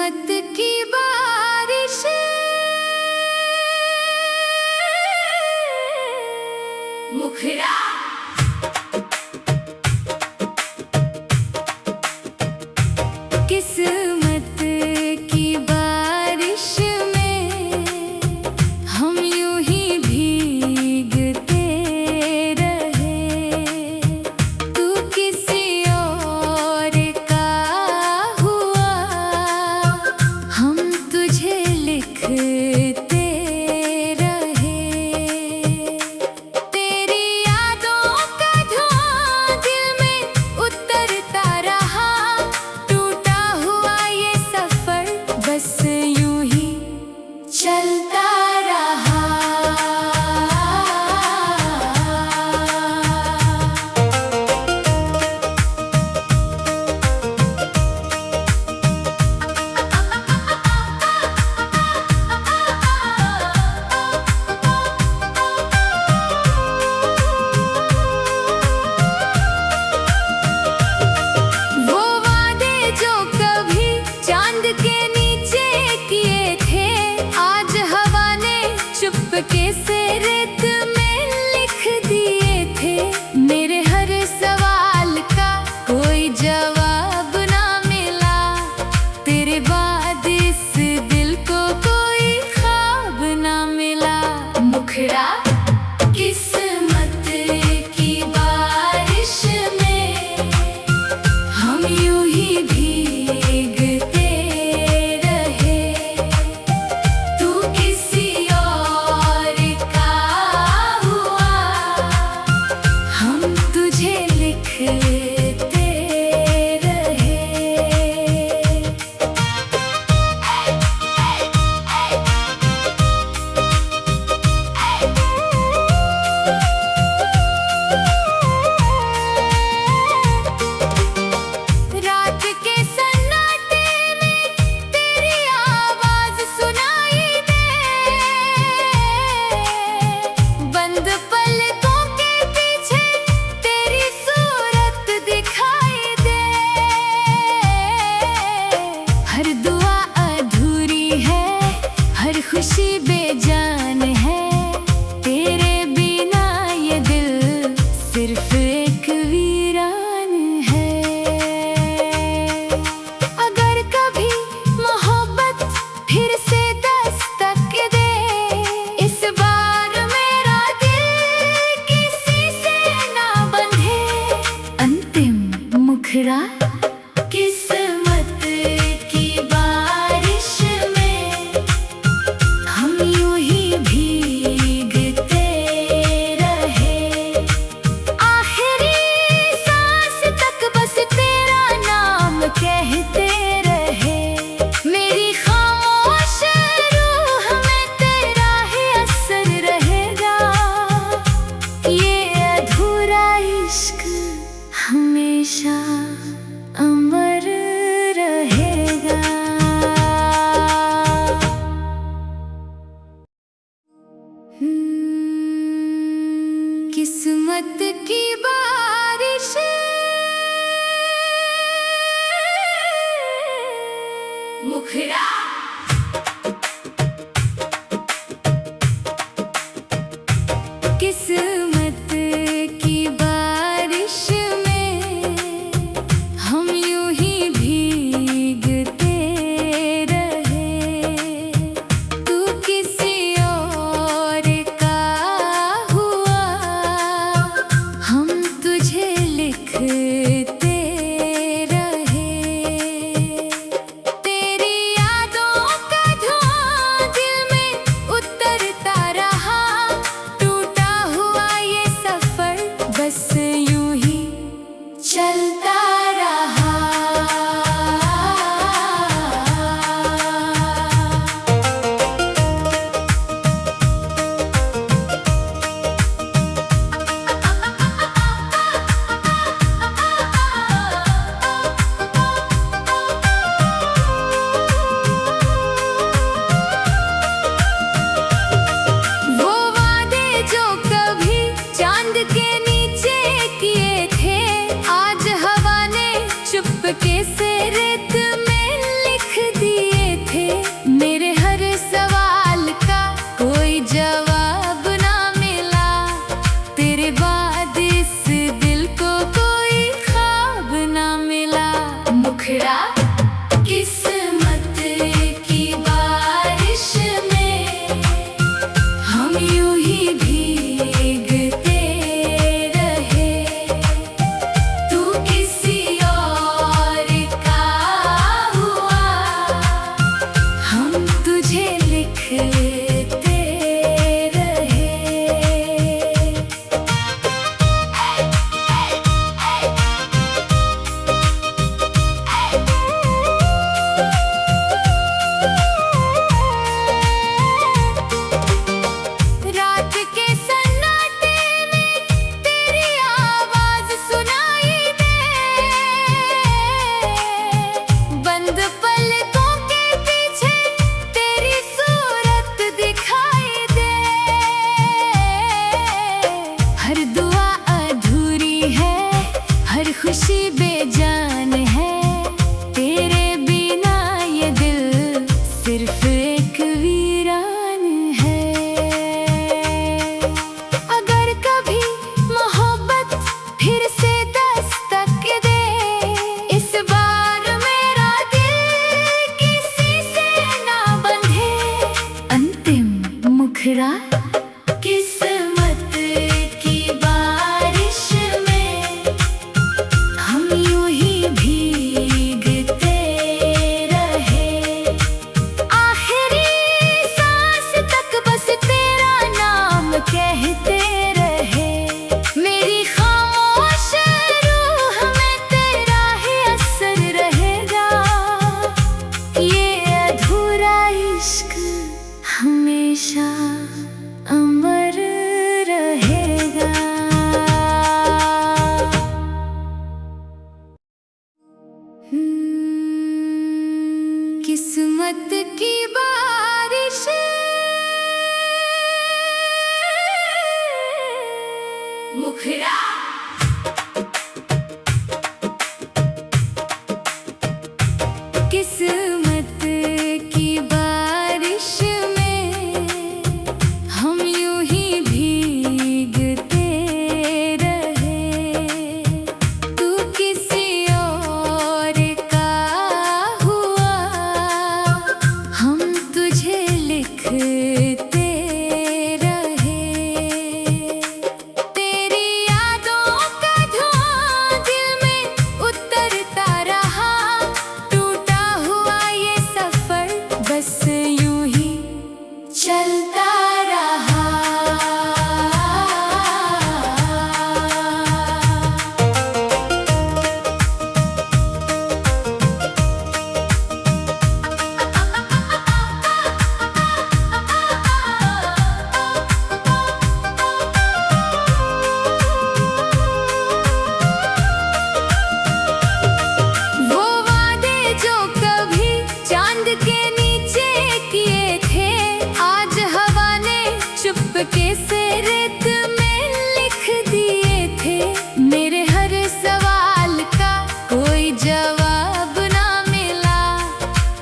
किस्मत की बारिश मुखरा किस्मत की बारिश में हम यूं ही भीगते रहे। तू किसी और का हुआ, हम तुझे लिखते रहे। तेरी यादों का धुआं दिल में उतरता रहा। टूटा हुआ ये सफर बस यूं ही चलता रहा। वो वादे जो कभी चांद के नीचे किए थे, आज हवा ने चुपके से रेत में लिख दिए थे। मेरे हर सवाल का कोई जवाब ना मिला, तेरे बाद इस दिल को कोई ख्वाब ना मिला। मुखरा किस्मत की बारिश में हम यूं ही भीगते रहे। तू किसी और का हुआ, हम तुझे लिखते रहे। रात के सन्नाटे में तेरी आवाज सुनाई दे। बंद पलकों के पीछे तेरी सूरत दिखाई दे। हर दुआ अधूरी है, हर खुशी बेजान है। तेरे बिना ये दिल सिर्फ एक वीरान है। अगर कभी मोहब्बत फिर से दस्तक दे, इस बार मेरा दिल किसी से ना बंधे। अंतिम मुखरा किस्मत की बारिश में हम यूं ही भीगते रहे। आखिरी सांस तक बस तेरा नाम कहते रहे। मेरी खामोश रूह में तेरा ही असर रहेगा। ये अधूरा इश्क हमेशा अमर रहेगा। किस्मत की बारिश मुखरा किस्मत की बारिश में हम यूं ही भीगते रहे। तू किसी और का हुआ, हम तुझे लिखते रहे। तेरी यादों का धुआं दिल में उतरता रहा। टूटा हुआ ये सफर बस यूं ही चलता रहा। वो वादे जो कभी चांद के नीचे किए थे, आज हवा खुशी बेजान है, तेरे बिना ये दिल सिर्फ एक वीरान है। अगर कभी मोहब्बत फिर से दस्तक दे, इस बार मेरा दिल किसी से ना बंधे। अंतिम मुखड़ा किस्मत की बारिश में हम यूं ही भीगते रहे। आखिरी सांस तक बस तेरा नाम कहते रहे। मेरी खामोश रूह में तेरा ही असर रहेगा। ये अधूरा इश्क हमेशा अमर रहेगा। किस्मत की बारिश मुखड़ा किस्मत की बारिश में हम यूं ही भीगते रहे। तू किसी और का हुआ, हम तुझे लिखते रहे। तेरी यादों का धुआं दिल में उतरता रहा। टूटा हुआ ये सफर बस यूं ही चलता रहा। वो वादे जो कभी चांद के नीचे किए थे, आज हवा ने चुपके से रेत में लिख दिए थे। मेरे हर सवाल का कोई जवाब ना मिला,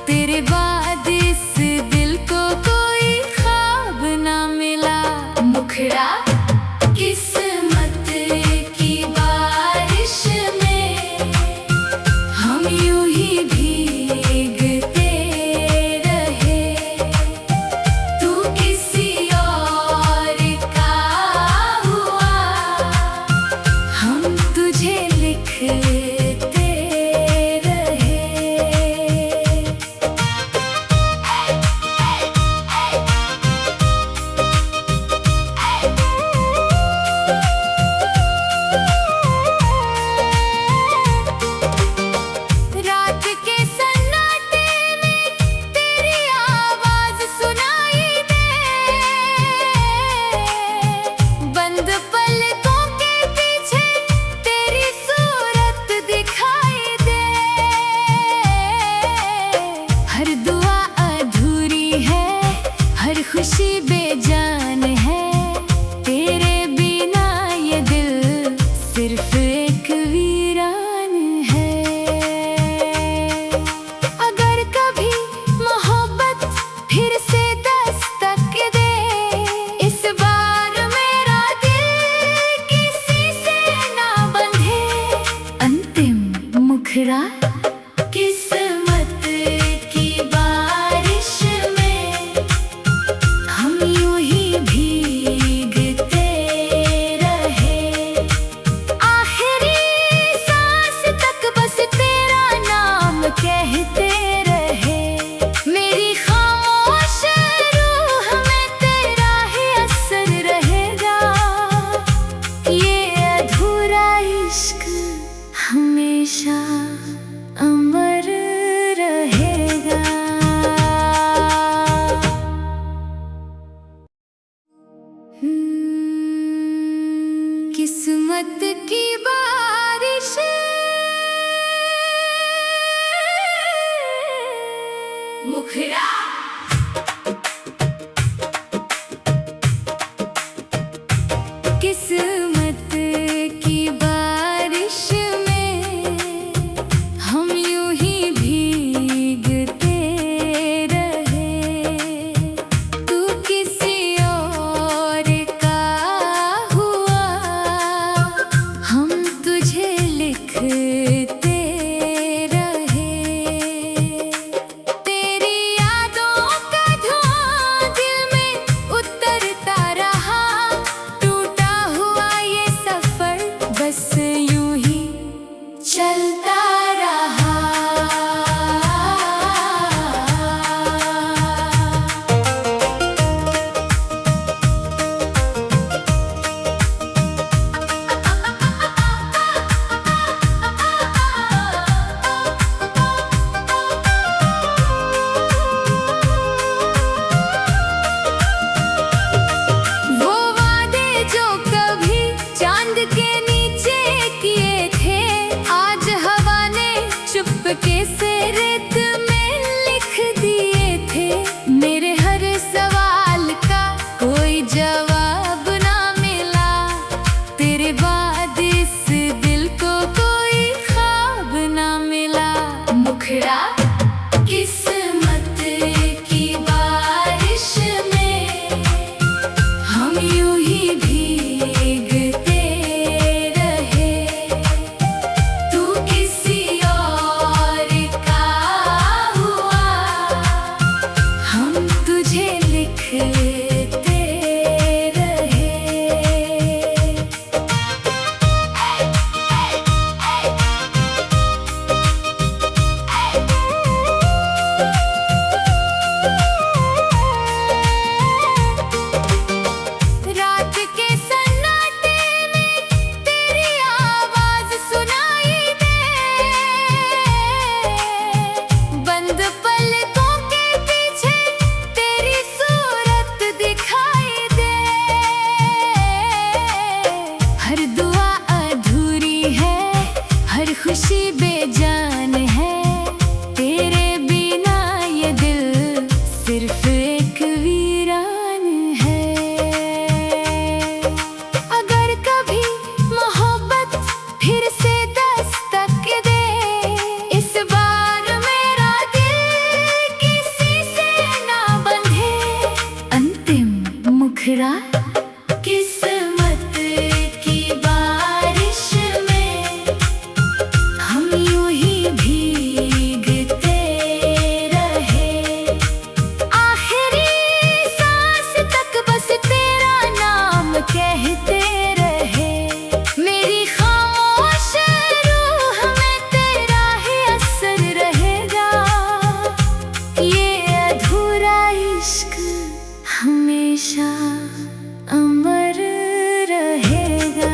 तेरे बाद इस दिल को कोई ख्वाब ना मिला। मुखड़ा किस्मत की बारिश में हम यूं ही भीगते रहे। तू किसी और का हुआ, हम तुझे लिखते रहे। रात के सन्नाटे में तेरी आवाज सुनाई दे। बंद पलकों के पीछे तेरी सूरत दिखाई दे। हर दुआ अधूरी है, हर खुशी बेजान है, तेरे बिना ये दिल सिर्फ एक वीरान है। अगर कभी मोहब्बत फिर से दस्तक दे, इस बार मेरा दिल किसी से ना बंधे। अंतिम मुखड़ा किस्मत की बारिश में हम यूं ही भीगते रहे। आखिरी सांस तक बस तेरा नाम कहते रहे। मेरी खामोश रूह में तेरा ही असर रहेगा। ये अधूरा इश्क हमेशा अमर रहेगा। किस्मत की बारिश मुखड़ा किस्मत की बारिश में मुखड़ा किस्मत की बारिश में हम यूं ही भीगते रहे। तू किसी और का हुआ, हम तुझे लिखते रहे। रात के सन्नाटे में तेरी आवाज सुनाई दे, बंद पलकों के पीछे तेरी सूरत दिखाई दे। हर दुआ अधूरी है, हर खुशी बेजान है, तेरे बिना ये दिल सिर्फ एक वीरान है। अगर कभी मोहब्बत फिर से दस्तक दे, इस बार मेरा दिल किसी से ना बंधे। अंतिम मुखड़ा किस्मत की बारिश में हम यूं ही भीगते रहे। आखिरी सांस तक बस तेरा नाम कहते रहे। मेरी खामोश रूह में तेरा ही असर रहेगा। ये अधूरा इश्क हमेशा अमर रहेगा।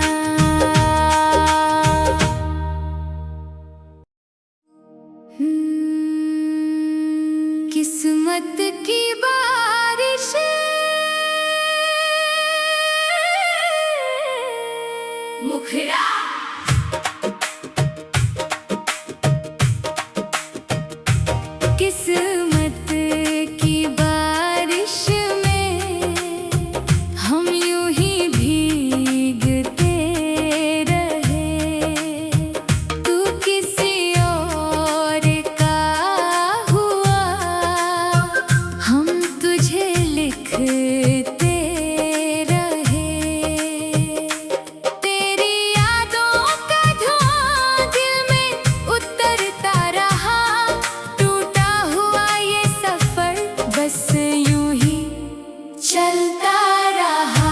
किस्मत की बारिश मुखड़ा किस्मत की बारिश में हम यूं ही भीगते रहे। तू किसी और का हुआ, हम तुझे लिखते रहे। तेरी यादों का धुआं दिल में उतरता रहा। टूटा हुआ ये सफर बस यूं ही चलता रहा।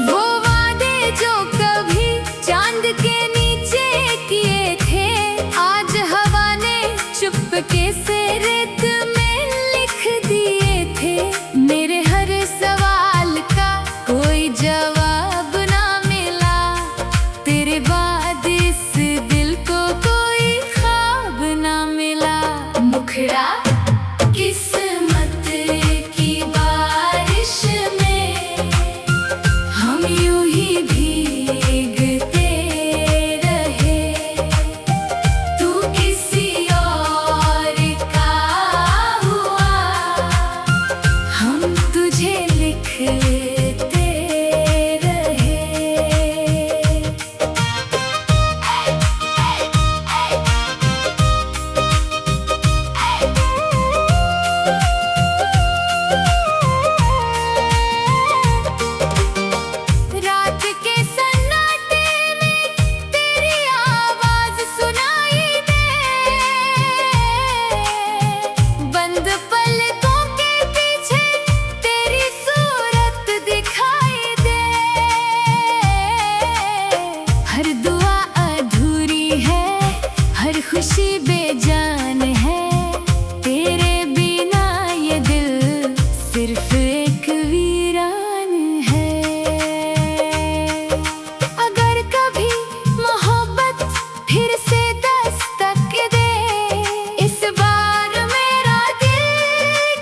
वो वादे जो कभी चांद के नीचे किए थे, आज हवा ने चुपके से रेत में लिख दिए थे। मेरे हर सवाल का कोई जवाब ना मिला, तेरे बाद इस दिल को कोई ख्वाब ना मिला। मुखड़ा किस्मत की बारिश में हम यूं ही भीगते रहे। तू किसी और का हुआ, हम तुझे लिखते रहे। रात के सन्नाटे में तेरी आवाज सुनाई दे, बंद पलकों के पीछे तेरी सूरत दिखाई दे। हर दुआ अधूरी है, हर खुशी बेजान है, तेरे बिना ये दिल सिर्फ एक वीरान है। अगर कभी मोहब्बत फिर से दस्तक दे, इस बार मेरा दिल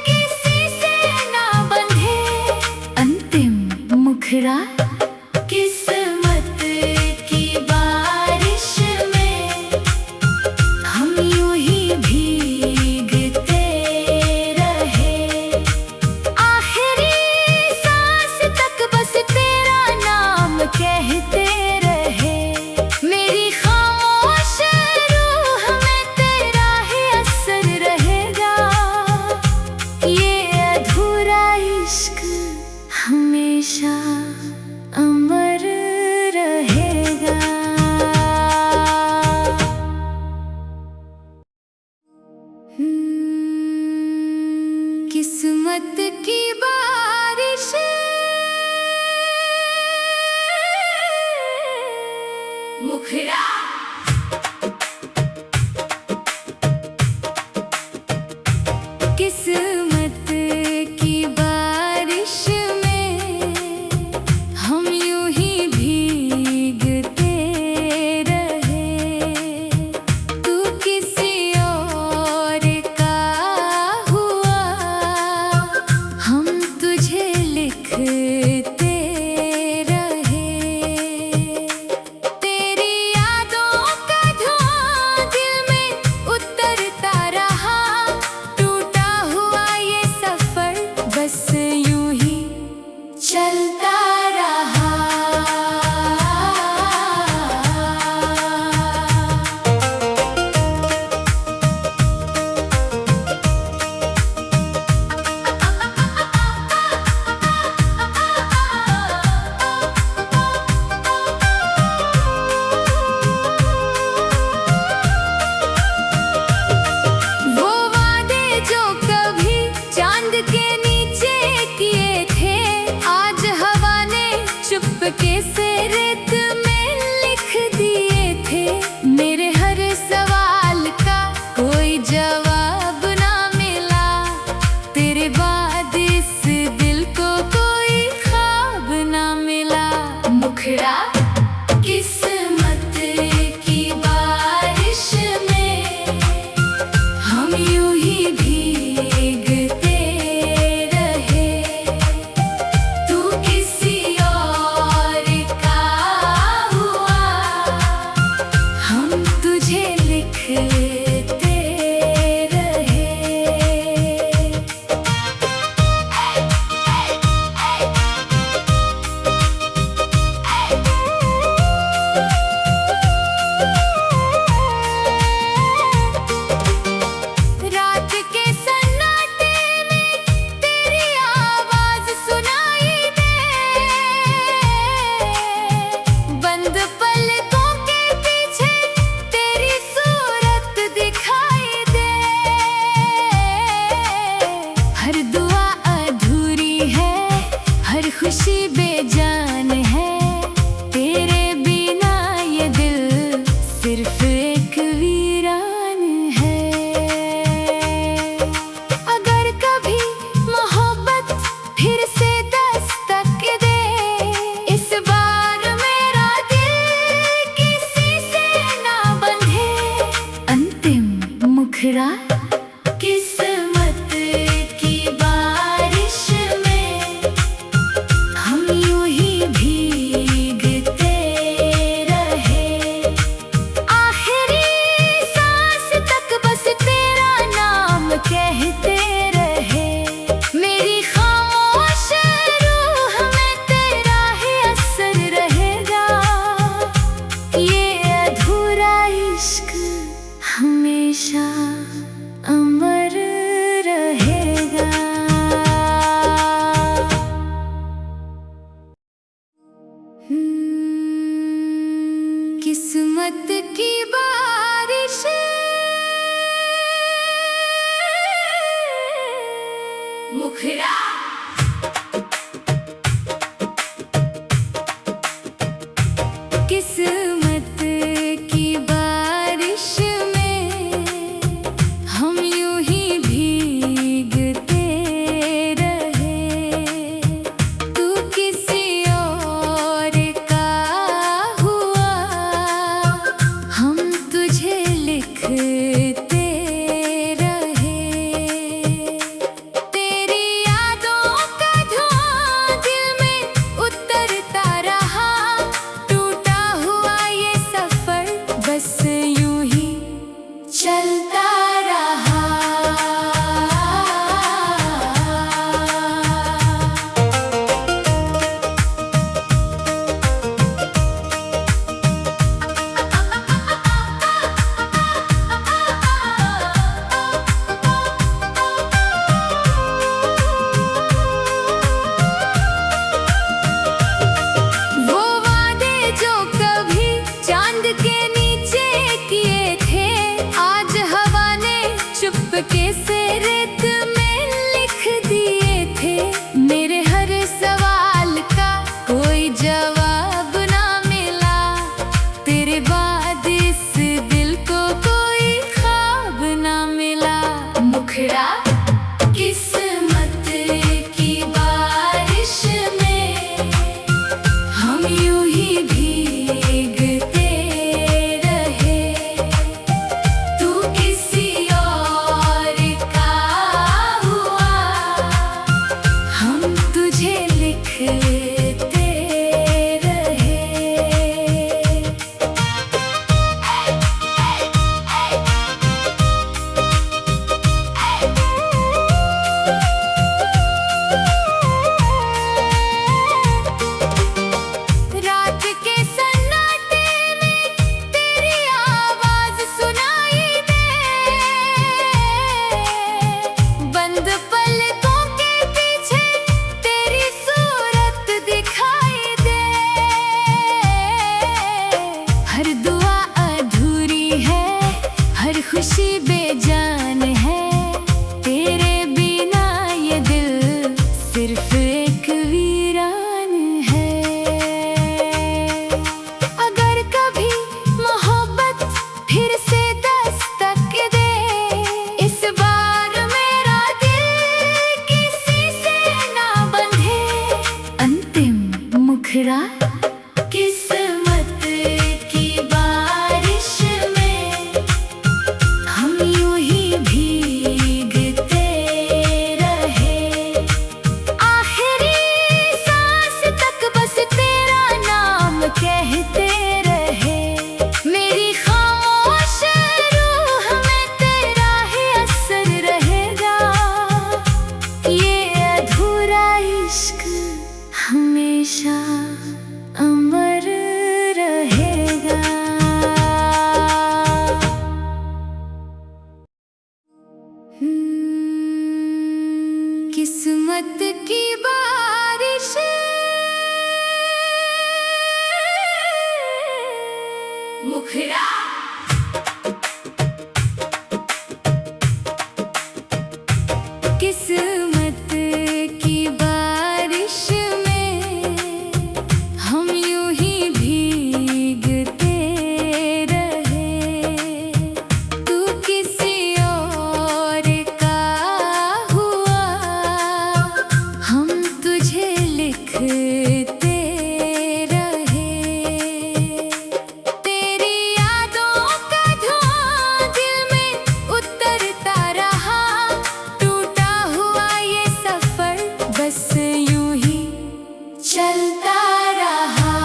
किसी से ना बंधे। अंतिम मुखड़ा किस्मत की बारिश में हम यूं ही भीगते रहे, आखिरी सांस तक बस तेरा नाम कहते रहे। मेरी खामोश रूह में तेरा ही असर रहेगा, ये अधूरा इश्क हमेशा अमर रहेगा। किस्मत की बारिश मुखरा किस्मत की बारिश में हम यूं ही भीगते रहे, तू किसी और का हुआ, हम तुझे लिखते रहे। तेरी यादों का धुआं दिल में उतरता रहा, टूटा हुआ ये सफर बस यूं ही चलता रहा। वो वादे जो कभी चांद के नीचे किए थे, आज हवा ने चुपके से रेत में लिख दिए थे। मेरे हर सवाल का कोई जवाब ना मिला, तेरे बाद इस दिल को कोई ख्वाब ना मिला। मुखरा किस्मत की बारिश में हम यूं ही भीगते रहे, तू किसी और का हुआ, हम तुझे लिखते रहे। रात के सन्नाटे में तेरी आवाज सुनाई दे, बंद पलकों के पीछे तेरी सूरत दिखाई दे। हर दुआ अधूरी है, हर खुशी बेजान है, तेरे बिना ये दिल सिर्फ एक वीरान है। अगर कभी मोहब्बत फिर से दस्तक दे, इस बार मेरा दिल किसी से ना बंधे। अंतिम मुखरा किस्मत की बारिश में हम यूं ही भीगते रहे, आखिरी सांस तक बस तेरा नाम कहते रहे। मेरी खामोश रूह में तेरा ही असर रहेगा, ये अधूरा इश्क हमेशा अमर रहेगा। किस्मत की बारिश मुखरा किस्मत की बारिश में हम यूं ही भीगते रहे, तू किसी और का हुआ, हम तुझे मुखड़ा किस्मत की बारिश में हम यूं ही भीगते रहे। आखिरी सांस तक बस तेरा नाम कहते रहे। मेरी खामोश रूह में तेरा ही असर रहेगा। ये अधूरा इश्क हमेशा अमर रहेगा। किस्मत की बारिश मुखड़ा किस्मत की बारिश में हम यूं ही भीगते रहे। तू किसी और का हुआ, हम तुझे लिखते रहे। तेरी यादों का धुआं दिल में उतरता रहा। टूटा हुआ ये सफर बस यूं ही चलता रहा।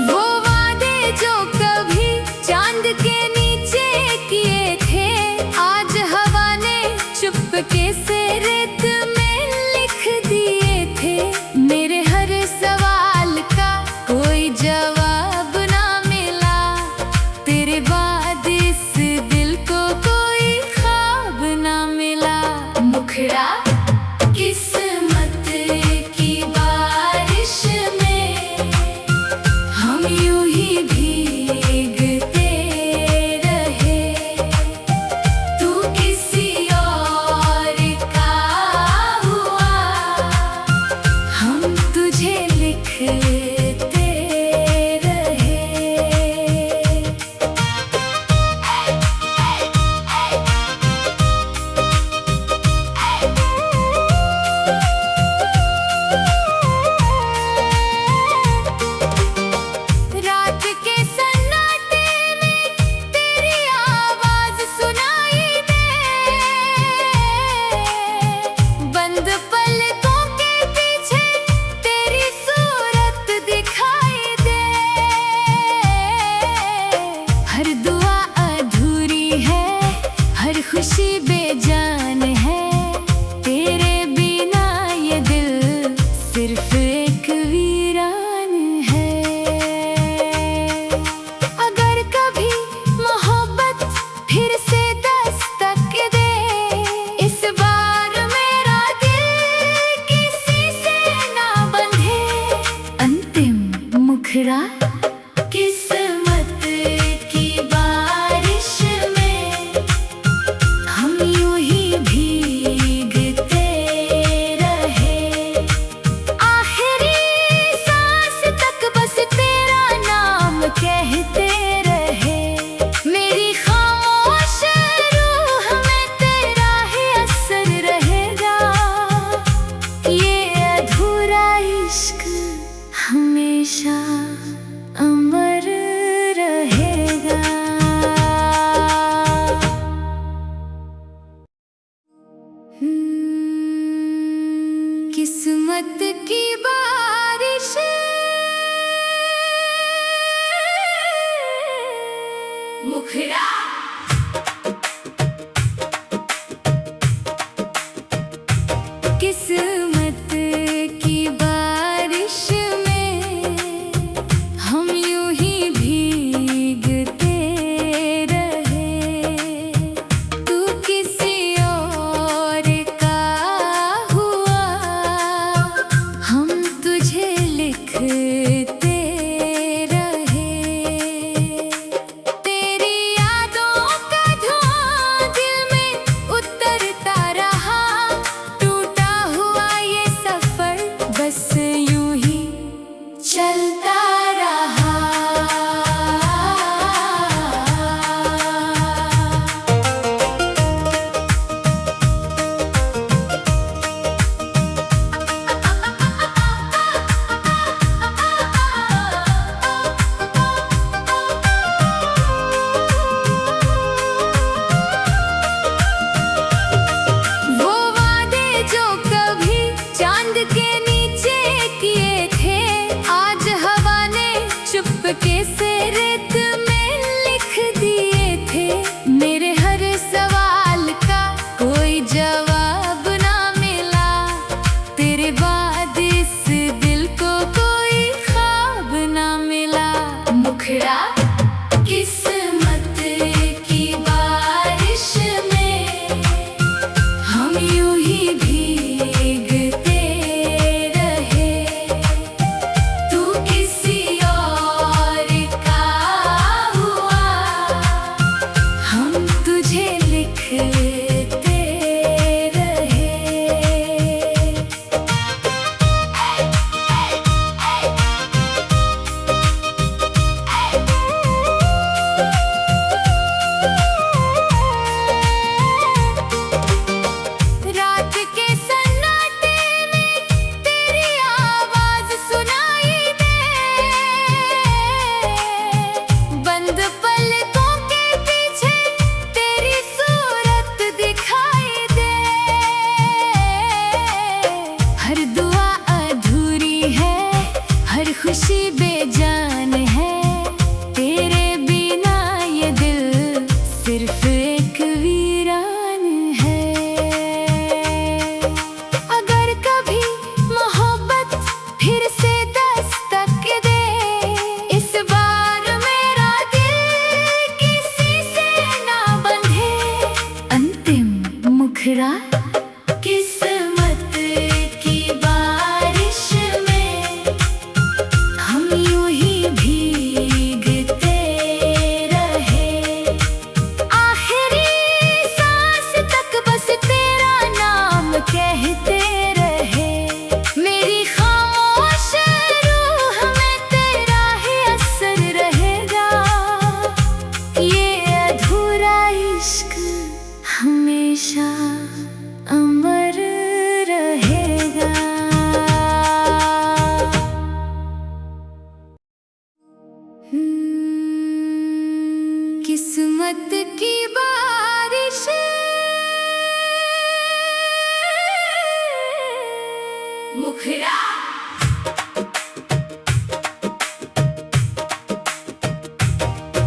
वो वादे जो कभी चांद के नीचे किए थे, आज हवा ने चुपके से रेत में लिख दिए थे। मेरे हर सवाल का कोई जवाब ना मिला। तेरे बाद इस दिल को कोई ख्वाब ना मिला। मुखड़ा किस्मत की बारिश में हम यूं ही भीगते रहे। तू किसी और का हुआ, हम तुझे लिखते रहे। रात के सन्नाटे में तेरी आवाज सुनाई दे। बंद पलकों के पीछे तेरी सूरत दिखाई दे। हर दुआ अधूरी है, हर खुशी बेजान है। तेरे बिना ये दिल सिर्फ एक वीरान है। अगर कभी मोहब्बत फिर से दस्तक दे, इस बार मेरा दिल किसी से ना बंधे। अंतिम मुखड़ा किस्मत की बारिश में हम यूं ही भीगते रहे। आखिरी सांस तक बस तेरा नाम कहते रहे। मेरी खामोश रूह में तेरा ही असर रहेगा। ये अधूरा इश्क हमेशा अमर रहेगा। किस्मत की बारिश मुखड़ा किस्मत की बारिश में हम यूं ही भीगते रहे। तू किसी और का हुआ, हम तुझे लिखते रहे। तेरी यादों मुखड़ा किस्मत की बारिश में हम यूं ही भीगते रहे। आखिरी सांस तक बस तेरा नाम कहते रहे। मेरी खामोश रूह में तेरा ही असर रहेगा। ये अधूरा इश्क हमेशा अमर रहेगा। किस्मत की बारिश मुखड़ा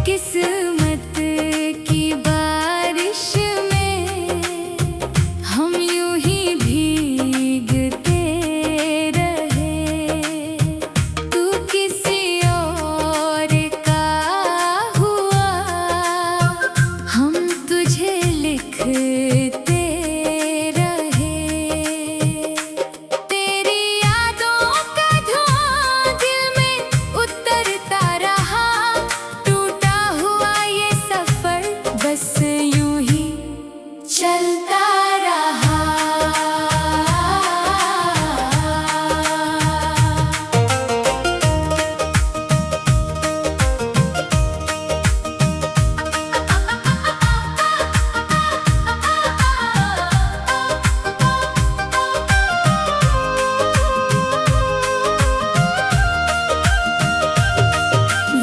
किस्मत की बारिश में हम यूं ही भीगते रहे। तू किसी और का हुआ, हम तुझे लिखते रहे। तेरी यादों का धुआं दिल में उतरता रहा। टूटा हुआ ये सफर बस यूं ही चलता रहा।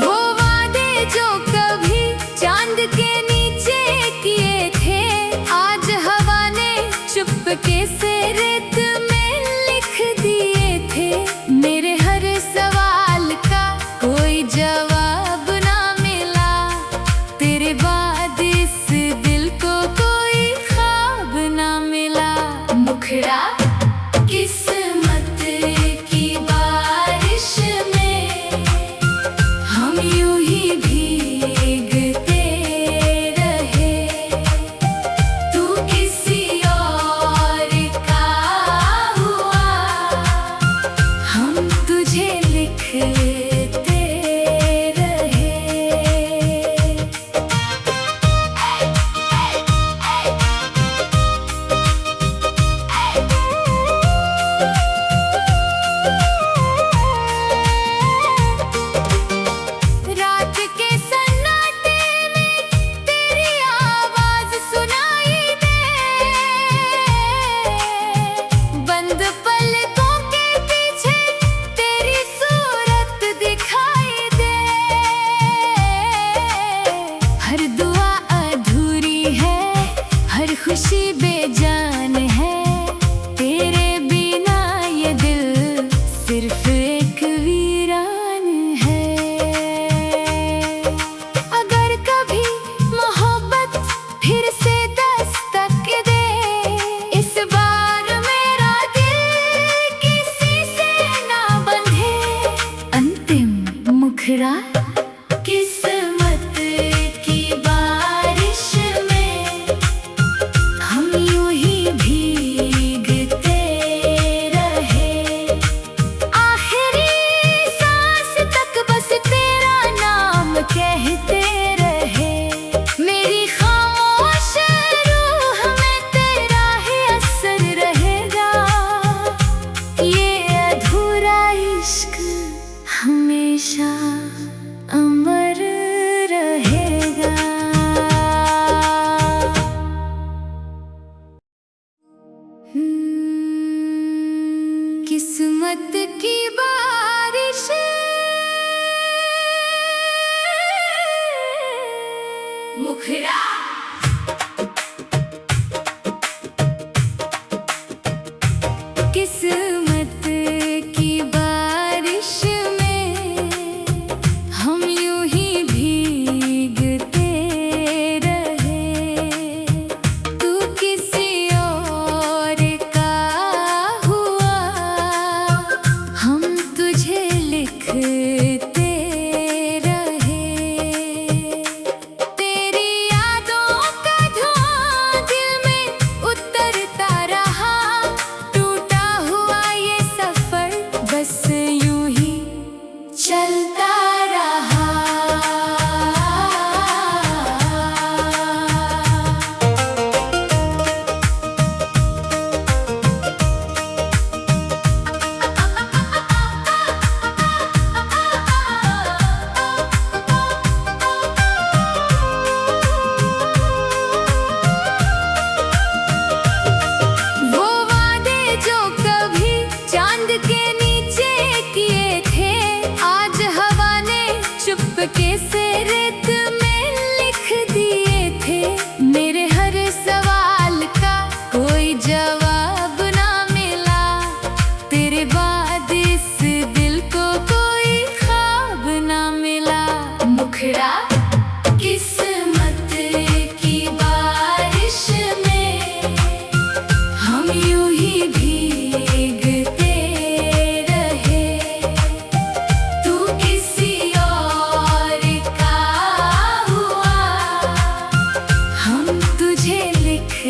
वो वादे जो कभी चांद के नीचे किए थे, आज हवा ने चुपके से रेत में लिख दिए थे। मेरे हर सवाल का कोई जवाब ना मिला। तेरे बाद इस दिल को कोई ख्वाब ना मिला। मुखड़ा किस्मत की बारिश में हम यूं ही भीगते रहे। तू किसी और का हुआ, हम तुझे लिखते रहे। रात के सन्नाटे में तेरी आवाज सुनाई दे। बंद पलकों के पीछे तेरी सूरत दिखाई दे। हर दुआ अधूरी है, हर खुशी बेजान है। तेरे बिना ये दिल सिर्फ एक वीरान है। अगर कभी मोहब्बत फिर से दस्तक दे, इस बार मेरा दिल किसी से ना बंधे। अंतिम मुखड़ा किस्मत की बारिश में हम यूं ही भीगते रहे। आखिरी सांस तक बस तेरा नाम कहते रहे। मेरी खामोश रूह में तेरा ही असर रहेगा। ये अधूरा इश्क हमेशा अमर रहेगा। किस्मत की बारिश मुखड़ा किस्मत की बारिश में हम यूं ही भीगते रहे। तू किसी और का हुआ, हम तुझे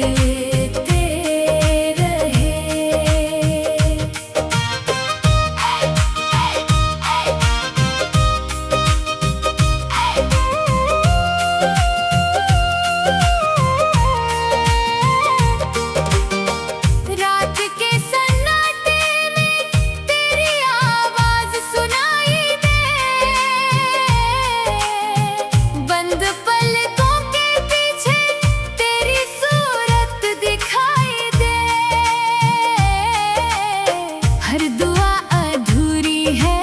लिखते रहे। रात के सन्नाटे में तेरी आवाज सुनाई दे, बंद पलकों के पीछे तेरी सूरत दिखाई दे। हर दुआ अधूरी है,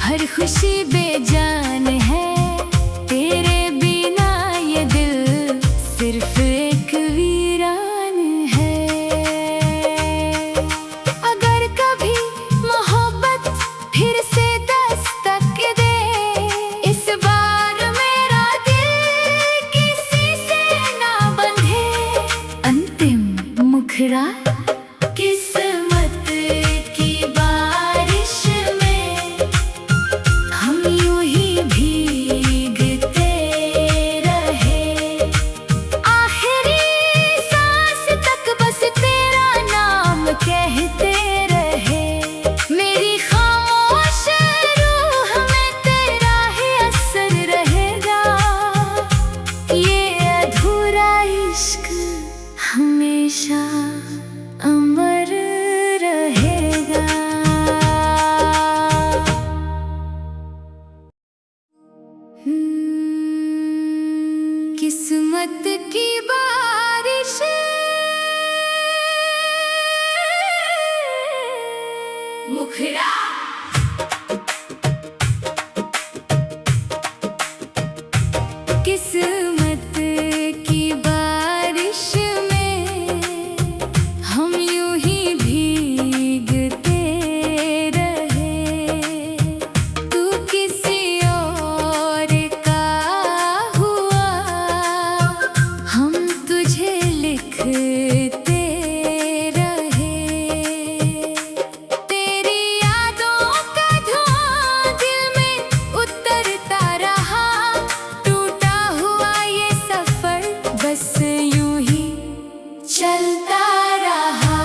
हर खुशी बेजान है, तेरे बिना ये दिल सिर्फ एक वीरान है। अगर कभी मोहब्बत फिर से दस्तक दे, इस बार मेरा दिल किसी से ना बंधे। अंतिम मुखड़ा किस्मत की बारिश में हम यूं ही भीगते रहे। आखिरी सांस तक बस तेरा नाम कहते रहे। मेरी खामोश रूह में तेरा ही असर रहेगा। ये अधूरा इश्क हमेशा अमर रहेगा। किस्मत की बारिश मुखड़ा किस्मत की बारिश में हम यूं ही भीगते रहे। तू किसी और का हुआ, हम तुझे लिखते रहे। तेरी यादों का धुआं दिल में उतरता रहा। टूटा हुआ ये सफर बस यूं ही चलता रहा।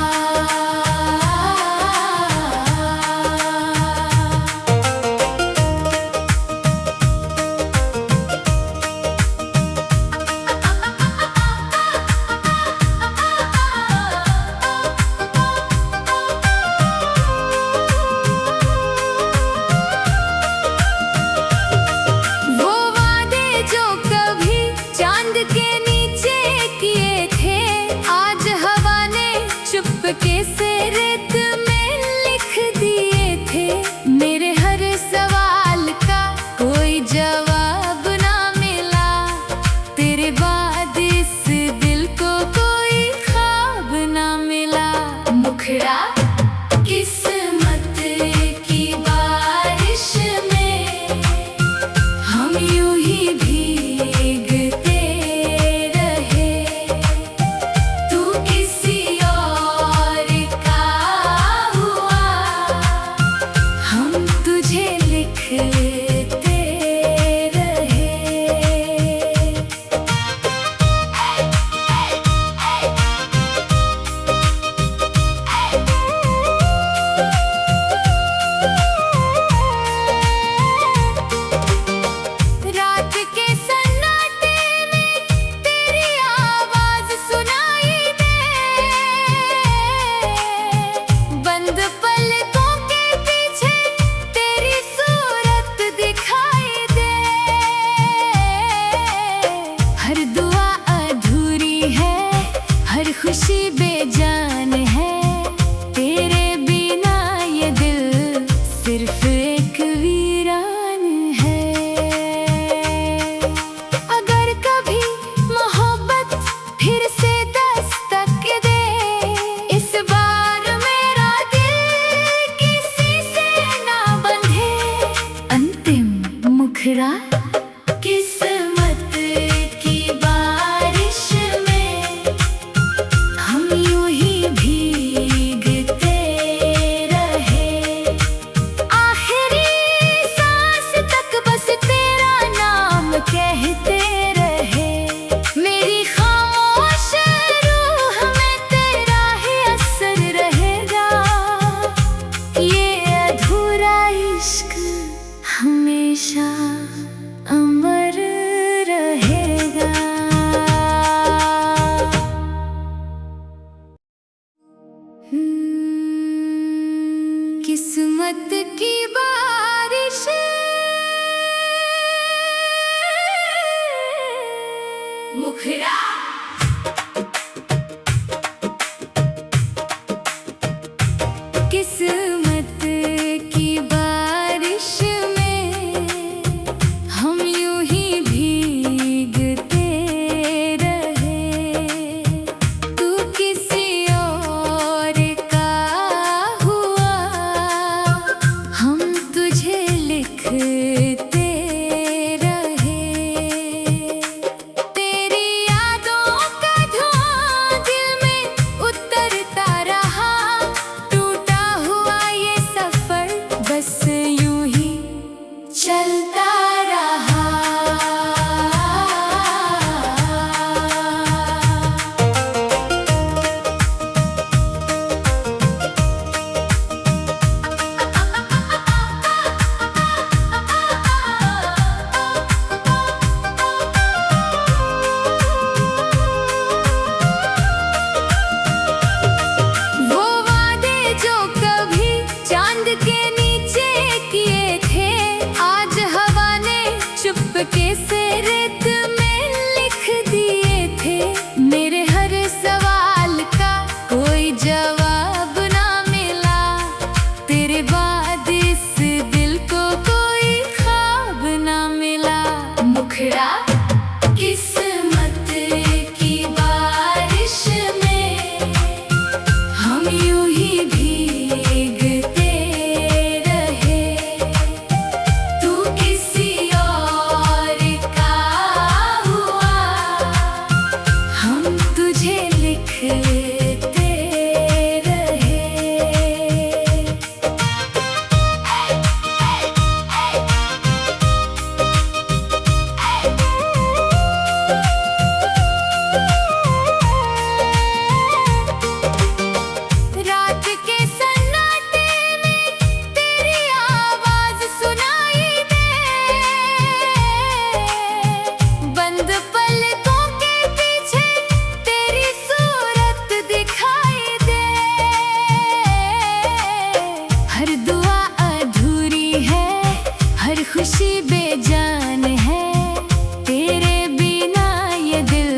वो वादे जो कभी चांद के नीचे किए थे, आज हवा ने चुपके से रेत में लिख दिए थे। मेरे हर सवाल का कोई जवाब ना मिला, तेरे बाद इस दिल को कोई ख्वाब ना मिला। मुखड़ा किस्मत की बारिश में हम यूं ही भीगते रहे। तू किसी और का हुआ, हम तुझे लिखते रहे। रात के सन्नाटे में तेरी आवाज सुनाई दे, बंद पलकों के पीछे तेरी सूरत दिखाई दे। हर दुआ अधूरी है, हर खुशी बेजान है, तेरे बिना ये दिल सिर्फ एक वीरान है। अगर कभी मोहब्बत फिर से दस्तक दे, इस बार मेरा दिल किसी से ना बंधे। अंतिम मुखड़ा किस्मत की बारिश में हम यूं ही भीगते किस्मत की बारिश मुखड़ा किस्मत की बारिश में हम यूं ही भीगते रहे। तू किसी और का हुआ, हम तुझे लिखते रहे। तेरी यादों का धुआं दिल में उतरता रहा। टूटा हुआ ये सफर बस यूं ही चलता रहा। वो वादे जो कभी चांद के नीचे किए थे, आज हवा ने चुपके से रेत में लिख दिए थे। मेरे हर सवाल का कोई जवाब ना मिला, तेरे बाद इस दिल को कोई ख्वाब ना मिला। मुखड़ा किस्मत की बारिश में हम यूं ही भीगते रहे। तू किसी और का हुआ, हम तुझे लिखते रहे। रात के सन्नाटे में तेरी आवाज सुनाई दे। बंद पलकों के पीछे तेरी सूरत दिखाई दे। हर दुआ अधूरी है, हर खुशी बेजान है। तेरे बिना ये दिल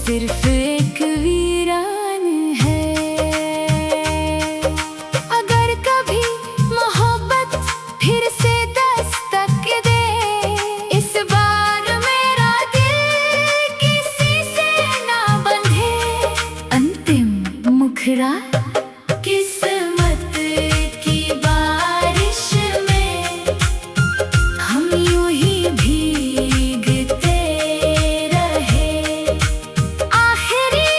सिर्फ एक वीरान है। अगर कभी मोहब्बत फिर से दस्तक दे, इस बार मेरा दिल किसी से ना बंधे। अंतिम मुखड़ा किस्मत की बारिश में हम यूं ही भीगते रहे। आखिरी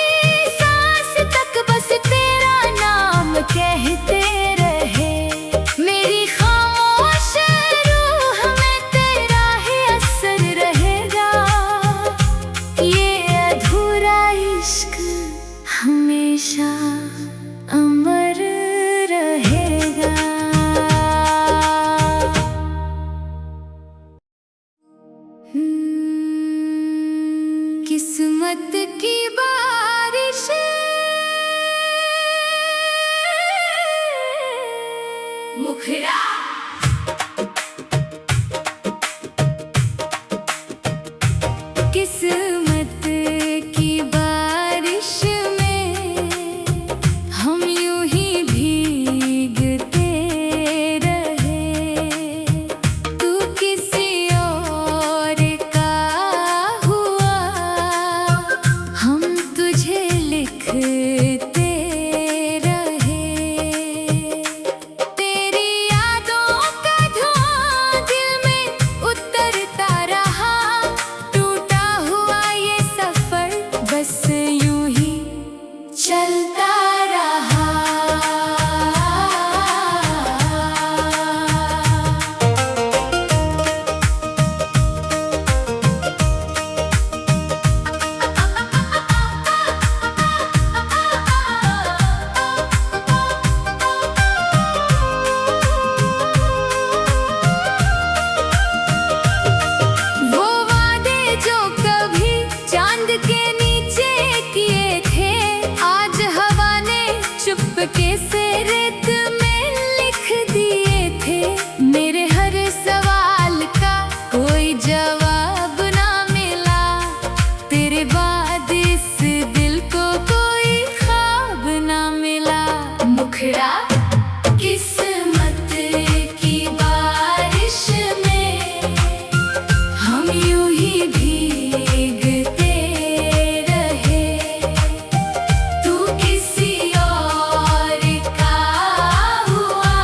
सांस तक बस तेरा नाम कहते रहे। मेरी खामोश रूह में तेरा ही असर रहेगा। ये अधूरा इश्क हमेशा अमर रहेगा। किस्मत की बारिश मुखड़ा किस्मत की बारिश में हम यूं ही भीगते रहे। तू किसी और का हुआ, हम तुझे लिखते रहे। तेरी यादों टुकड़ा किस्मत की बारिश में हम यूं ही भीगते रहे। तू किसी और का हुआ,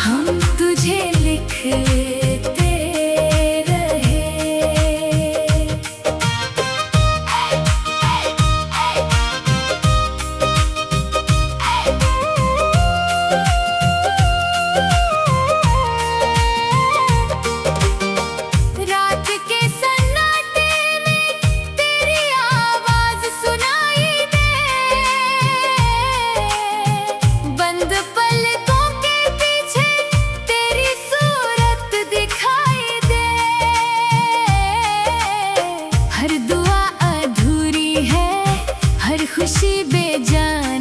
हम तुझे लिखते रहे। रात के सन्नाटे में तेरी आवाज सुनाई दे, बंद पलकों के पीछे तेरी सूरत दिखाई दे। हर दुआ अधूरी है, हर खुशी बेजान